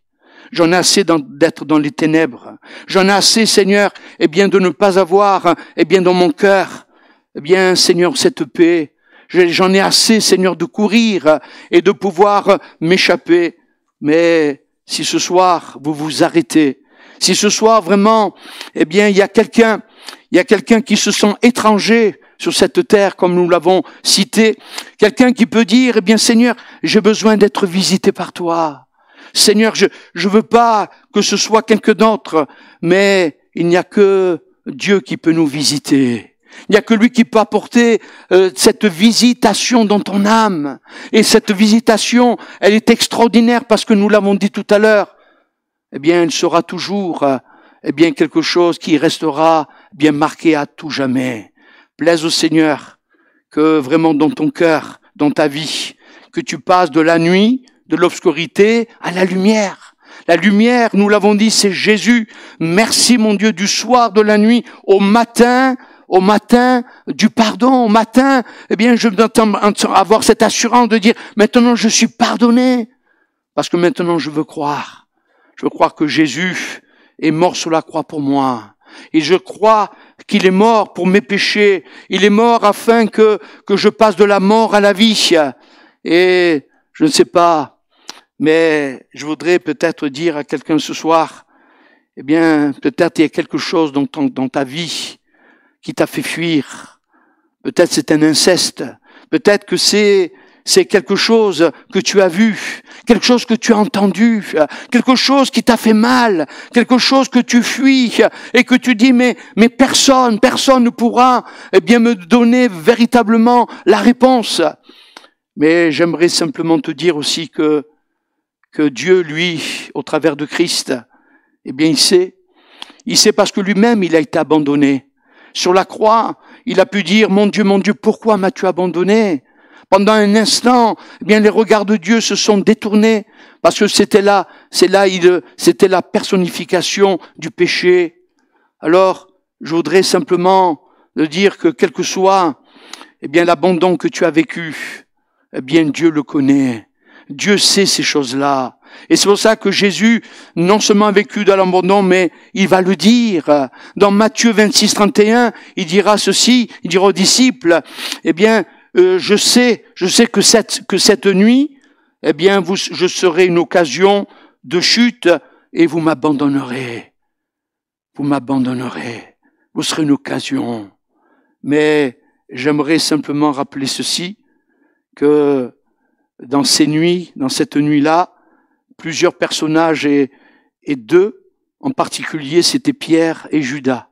J'en ai assez d'être dans les ténèbres. J'en ai assez, Seigneur, de ne pas avoir, dans mon cœur, Seigneur, cette paix. J'en ai assez, Seigneur, de courir et de pouvoir m'échapper. Mais si ce soir, vous vous arrêtez, si ce soir, vraiment, il y a quelqu'un qui se sent étranger sur cette terre, comme nous l'avons cité, quelqu'un qui peut dire, Seigneur, j'ai besoin d'être visité par toi. Seigneur, je veux pas que ce soit quelqu'un d'autre, mais il n'y a que Dieu qui peut nous visiter. Il n'y a que lui qui peut apporter cette visitation dans ton âme. Et cette visitation, elle est extraordinaire parce que nous l'avons dit tout à l'heure. Elle sera toujours, quelque chose qui restera bien marqué à tout jamais. Plaise au Seigneur que vraiment dans ton cœur, dans ta vie, que tu passes de la nuit, de l'obscurité à la lumière. La lumière, nous l'avons dit, c'est Jésus. Merci mon Dieu, du soir, de la nuit, au matin du pardon, au matin, je dois avoir cette assurance de dire, maintenant je suis pardonné. Parce que maintenant je veux croire. Je veux croire que Jésus est mort sur la croix pour moi. Et je crois qu'il est mort pour mes péchés. Il est mort afin que je passe de la mort à la vie. Et je ne sais pas, mais je voudrais peut-être dire à quelqu'un ce soir, peut-être il y a quelque chose dans ta vie qui t'a fait fuir. Peut-être c'est un inceste. Peut-être que c'est quelque chose que tu as vu, quelque chose que tu as entendu, quelque chose qui t'a fait mal, quelque chose que tu fuis et que tu dis mais personne ne pourra me donner véritablement la réponse. Mais j'aimerais simplement te dire aussi que Dieu, lui, au travers de Christ, il sait parce que lui-même, il a été abandonné. Sur la croix, il a pu dire, mon Dieu, pourquoi m'as-tu abandonné? Pendant un instant, les regards de Dieu se sont détournés parce que c'était la personnification du péché. Alors, je voudrais simplement dire que quel que soit, l'abandon que tu as vécu, Dieu le connaît. Dieu sait ces choses-là. Et c'est pour ça que Jésus, non seulement a vécu dans l'abandon, mais il va le dire. Dans Matthieu 26, 31, il dira ceci, il dira aux disciples, je sais que cette nuit, je serai une occasion de chute et vous m'abandonnerez. Vous serez une occasion. Mais j'aimerais simplement rappeler ceci, que dans cette nuit-là, plusieurs personnages et deux, en particulier, c'était Pierre et Judas.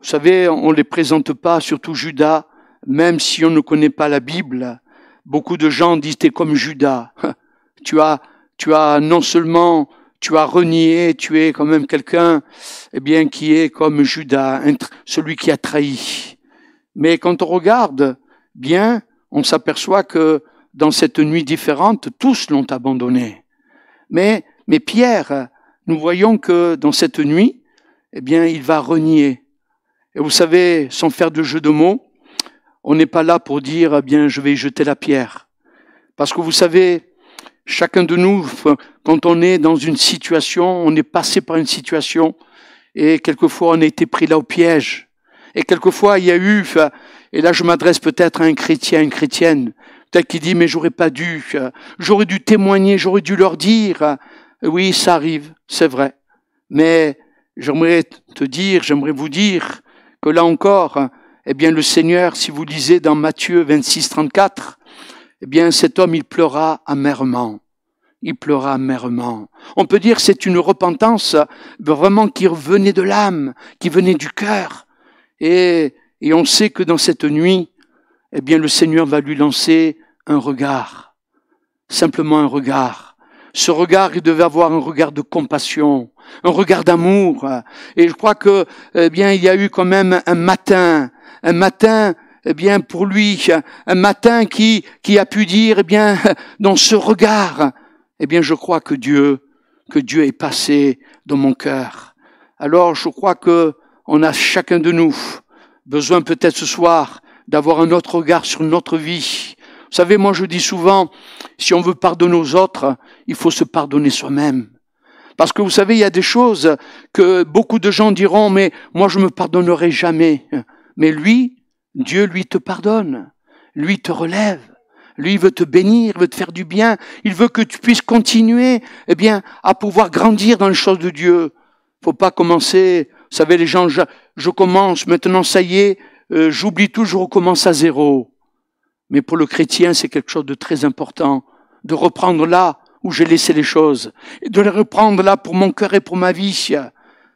Vous savez, on les présente pas, surtout Judas, même si on ne connaît pas la Bible. Beaucoup de gens disent, t'es comme Judas. Tu as non seulement, tu as renié, tu es quand même quelqu'un, qui est comme Judas, celui qui a trahi. Mais quand on regarde bien, on s'aperçoit que dans cette nuit différente, tous l'ont abandonné. Mais Pierre, nous voyons que dans cette nuit, il va renier. Et vous savez, sans faire de jeu de mots, on n'est pas là pour dire, je vais jeter la pierre. Parce que vous savez, chacun de nous, quand on est dans une situation, on est passé par une situation, et quelquefois on a été pris là au piège. Et quelquefois il y a eu, et là je m'adresse peut-être à un chrétien, une chrétienne, peut-être qui dit, mais j'aurais dû témoigner, j'aurais dû leur dire. Oui, ça arrive, c'est vrai. Mais j'aimerais vous dire que là encore, le Seigneur, si vous lisez dans Matthieu 26, 34, cet homme, il pleura amèrement. On peut dire que c'est une repentance vraiment qui venait de l'âme, qui venait du cœur. Et Et on sait que dans cette nuit, eh bien, le Seigneur va lui lancer un regard. Simplement un regard. Ce regard, il devait avoir un regard de compassion, un regard d'amour. Et je crois que, eh bien, il y a eu quand même un matin, eh bien, pour lui, un matin qui a pu dire, eh bien, dans ce regard, eh bien, je crois que Dieu est passé dans mon cœur. Alors, je crois que on a chacun de nous besoin peut-être ce soir d'avoir un autre regard sur notre vie. Vous savez, moi je dis souvent, si on veut pardonner aux autres, il faut se pardonner soi-même. Parce que vous savez, il y a des choses que beaucoup de gens diront, mais moi je me pardonnerai jamais. Mais lui, Dieu, lui, te pardonne. Lui te relève. Lui, il veut te bénir, il veut te faire du bien. Il veut que tu puisses continuer, eh bien, à pouvoir grandir dans les choses de Dieu. Faut pas commencer, vous savez, les gens, je commence, maintenant ça y est, j'oublie tout, je recommence à zéro. Mais pour le chrétien, c'est quelque chose de très important, de reprendre là où j'ai laissé les choses, et de les reprendre là pour mon cœur et pour ma vie.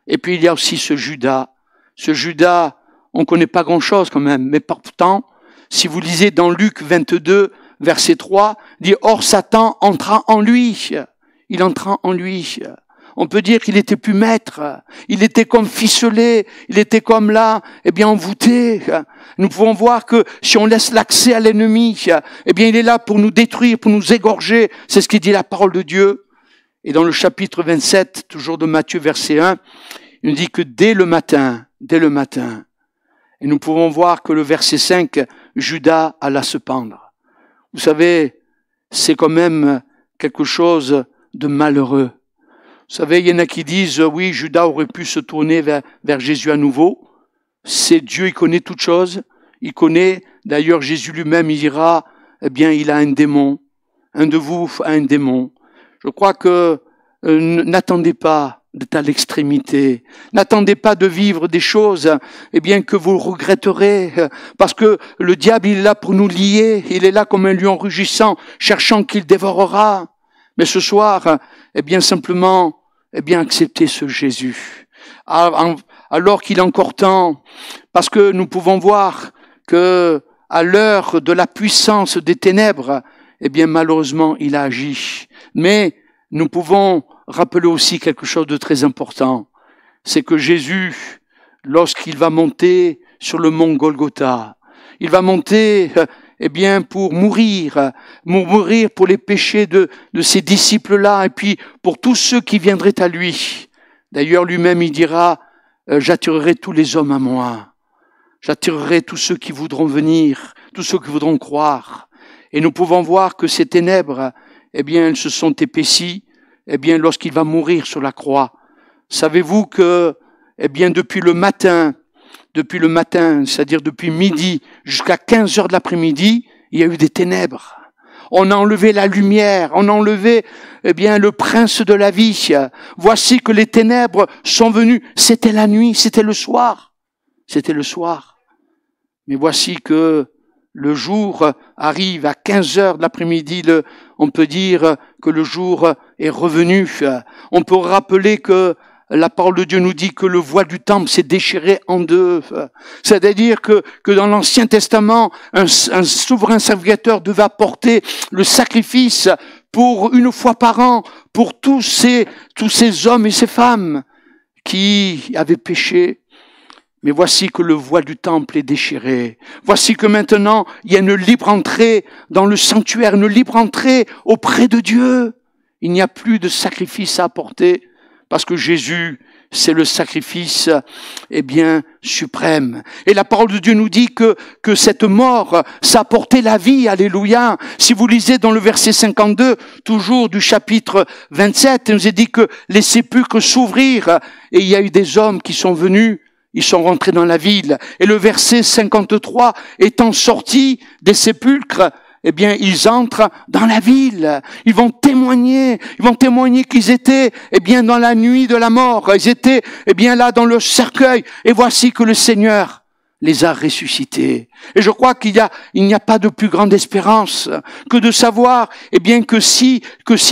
Et puis il y a aussi ce Judas. Ce Judas, on connaît pas grand-chose quand même, mais pourtant, si vous lisez dans Luc 22, verset 3, il dit « Or Satan entra en lui ». Il entra en lui. On peut dire qu'il était plus maître, il était comme ficelé, il était comme là, eh bien envoûté. Nous pouvons voir que si on laisse l'accès à l'ennemi, eh bien il est là pour nous détruire, pour nous égorger. C'est ce qui dit la parole de Dieu. Et dans le chapitre 27, toujours de Matthieu, verset 1, il nous dit que dès le matin, et nous pouvons voir que le verset 5, Judas alla se pendre. Vous savez, c'est quand même quelque chose de malheureux. Vous savez, il y en a qui disent, oui, Judas aurait pu se tourner vers Jésus à nouveau. C'est Dieu, il connaît toutes choses. Il connaît, d'ailleurs, Jésus lui-même, il dira, eh bien, il a un démon. Un de vous a un démon. Je crois que n'attendez pas d'être à l'extrémité. N'attendez pas de vivre des choses, eh bien, que vous regretterez. Parce que le diable, il est là pour nous lier. Il est là comme un lion rugissant, cherchant qu'il dévorera. Mais ce soir, eh bien simplement, eh bien acceptez ce Jésus. Alors qu'il est encore temps, parce que nous pouvons voir que à l'heure de la puissance des ténèbres, eh bien malheureusement il a agi. Mais nous pouvons rappeler aussi quelque chose de très important, c'est que Jésus, lorsqu'il va monter sur le mont Golgotha, il va monter eh bien, pour mourir pour les péchés de ces disciples-là, et puis pour tous ceux qui viendraient à lui. D'ailleurs, lui-même, il dira, j'attirerai tous les hommes à moi. J'attirerai tous ceux qui voudront venir, tous ceux qui voudront croire. Et nous pouvons voir que ces ténèbres, eh bien, elles se sont épaissies, eh bien, lorsqu'il va mourir sur la croix. Savez-vous que, eh bien, depuis le matin, c'est-à-dire depuis midi jusqu'à 15 heures de l'après-midi, il y a eu des ténèbres. On a enlevé la lumière, on a enlevé, eh bien, le prince de la vie. Voici que les ténèbres sont venues. C'était la nuit, c'était le soir. Mais voici que le jour arrive à 15 heures de l'après-midi. On peut dire que le jour est revenu. On peut rappeler que la parole de Dieu nous dit que le voile du temple s'est déchiré en deux. C'est-à-dire que dans l'Ancien Testament, un souverain sacrificateur devait apporter le sacrifice pour une fois par an, pour tous ces hommes et ces femmes qui avaient péché. Mais voici que le voile du temple est déchiré. Voici que maintenant, il y a une libre entrée dans le sanctuaire, une libre entrée auprès de Dieu. Il n'y a plus de sacrifice à apporter. Parce que Jésus, c'est le sacrifice, eh bien, suprême. Et la parole de Dieu nous dit que cette mort, ça a porté la vie, alléluia. Si vous lisez dans le verset 52, toujours du chapitre 27, il nous est dit que les sépulcres s'ouvrirent et il y a eu des hommes qui sont venus, ils sont rentrés dans la ville. Et le verset 53, étant sortis des sépulcres, eh bien, ils entrent dans la ville. Ils vont témoigner qu'ils étaient, eh bien, dans la nuit de la mort. Ils étaient, eh bien, là, dans le cercueil. Et voici que le Seigneur les a ressuscités. Et je crois il n'y a pas de plus grande espérance que de savoir, eh bien, que si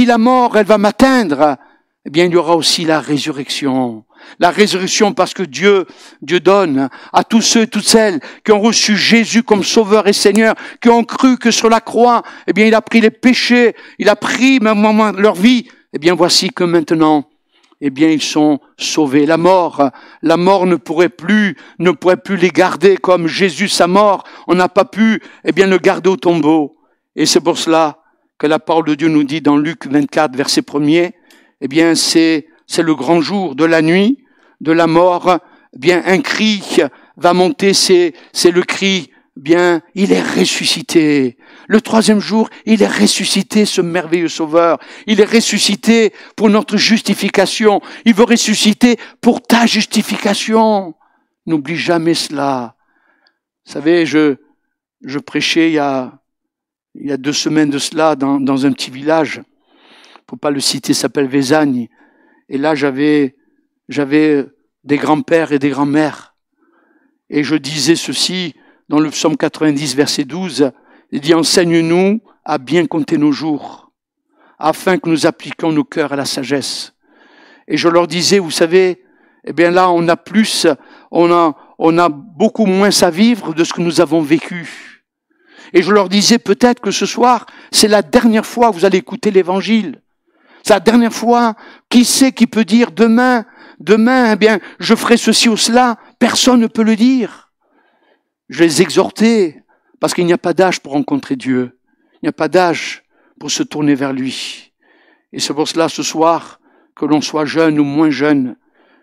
la mort, elle va m'atteindre, eh bien, il y aura aussi la résurrection. La résurrection parce que Dieu donne à tous ceux et toutes celles qui ont reçu Jésus comme Sauveur et Seigneur, qui ont cru que sur la croix, eh bien, il a pris les péchés, il a pris même leur vie. Eh bien, voici que maintenant, eh bien, ils sont sauvés. La mort ne pourrait plus les garder comme Jésus, sa mort. On n'a pas pu, eh bien, le garder au tombeau. Et c'est pour cela que la parole de Dieu nous dit dans Luc 24, verset 1er, eh bien, c'est le grand jour de la nuit, de la mort. Eh bien, un cri va monter, c'est le cri, eh bien, il est ressuscité. Le troisième jour, il est ressuscité, ce merveilleux Sauveur. Il est ressuscité pour notre justification. Il veut ressusciter pour ta justification. N'oublie jamais cela. Vous savez, je prêchais il y a 2 semaines de cela dans un petit village. Faut pas le citer, s'appelle Vézagne. Et là, j'avais des grands-pères et des grands-mères. Et je disais ceci dans le psaume 90, verset 12. Il dit, enseigne-nous à bien compter nos jours, afin que nous appliquions nos cœurs à la sagesse. Et je leur disais, vous savez, eh bien là, on a beaucoup moins à vivre de ce que nous avons vécu. Et je leur disais, peut-être que ce soir, c'est la dernière fois que vous allez écouter l'évangile. C'est la dernière fois. Qui sait qui peut dire demain, eh bien, je ferai ceci ou cela. Personne ne peut le dire. Je les exhortais. Parce qu'il n'y a pas d'âge pour rencontrer Dieu. Il n'y a pas d'âge pour se tourner vers lui. Et c'est pour cela, ce soir, que l'on soit jeune ou moins jeune,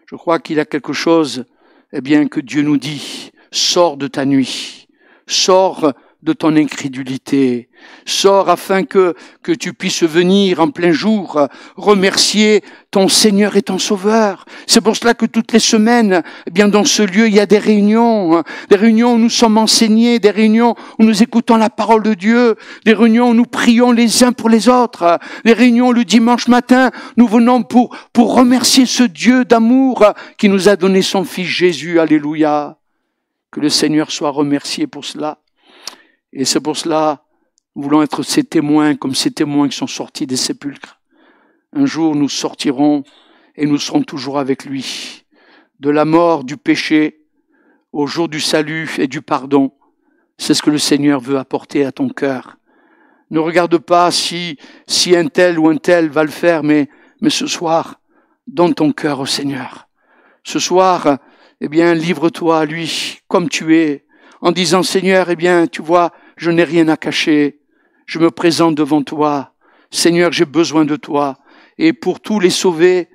je crois qu'il y a quelque chose, eh bien, que Dieu nous dit. Sors de ta nuit. Sors de ton incrédulité. Sors afin que tu puisses venir en plein jour remercier ton Seigneur et ton Sauveur. C'est pour cela que toutes les semaines, eh bien, dans ce lieu, il y a des réunions où nous sommes enseignés, des réunions où nous écoutons la parole de Dieu, des réunions où nous prions les uns pour les autres, des réunions le dimanche matin, nous venons pour remercier ce Dieu d'amour qui nous a donné son Fils Jésus. Alléluia. Que le Seigneur soit remercié pour cela. Et c'est pour cela, nous voulons être ces témoins, comme ces témoins qui sont sortis des sépulcres. Un jour, nous sortirons et nous serons toujours avec lui. De la mort, du péché, au jour du salut et du pardon. C'est ce que le Seigneur veut apporter à ton cœur. Ne regarde pas si un tel ou un tel va le faire, mais ce soir, donne ton cœur au Seigneur. Ce soir, eh bien, livre-toi à lui comme tu es. En disant, Seigneur, eh bien, tu vois, je n'ai rien à cacher. Je me présente devant toi. Seigneur, j'ai besoin de toi. Et pour tous les sauver,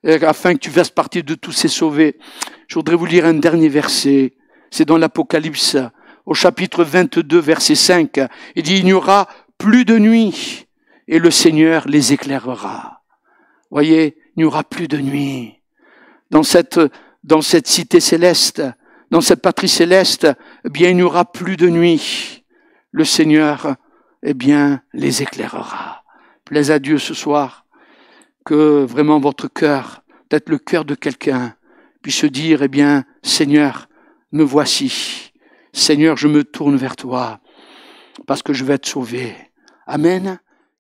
afin que tu fasses partie de tous ces sauvés, je voudrais vous lire un dernier verset. C'est dans l'Apocalypse, au chapitre 22, verset 5. Il dit, il n'y aura plus de nuit, et le Seigneur les éclairera. Voyez, il n'y aura plus de nuit. Dans cette cité céleste, dans cette patrie céleste, eh bien, il n'y aura plus de nuit. Le Seigneur, eh bien, les éclairera. Plaise à Dieu ce soir que vraiment votre cœur, peut-être le cœur de quelqu'un, puisse se dire, eh bien, Seigneur, me voici. Seigneur, je me tourne vers toi parce que je vais être sauvé. Amen.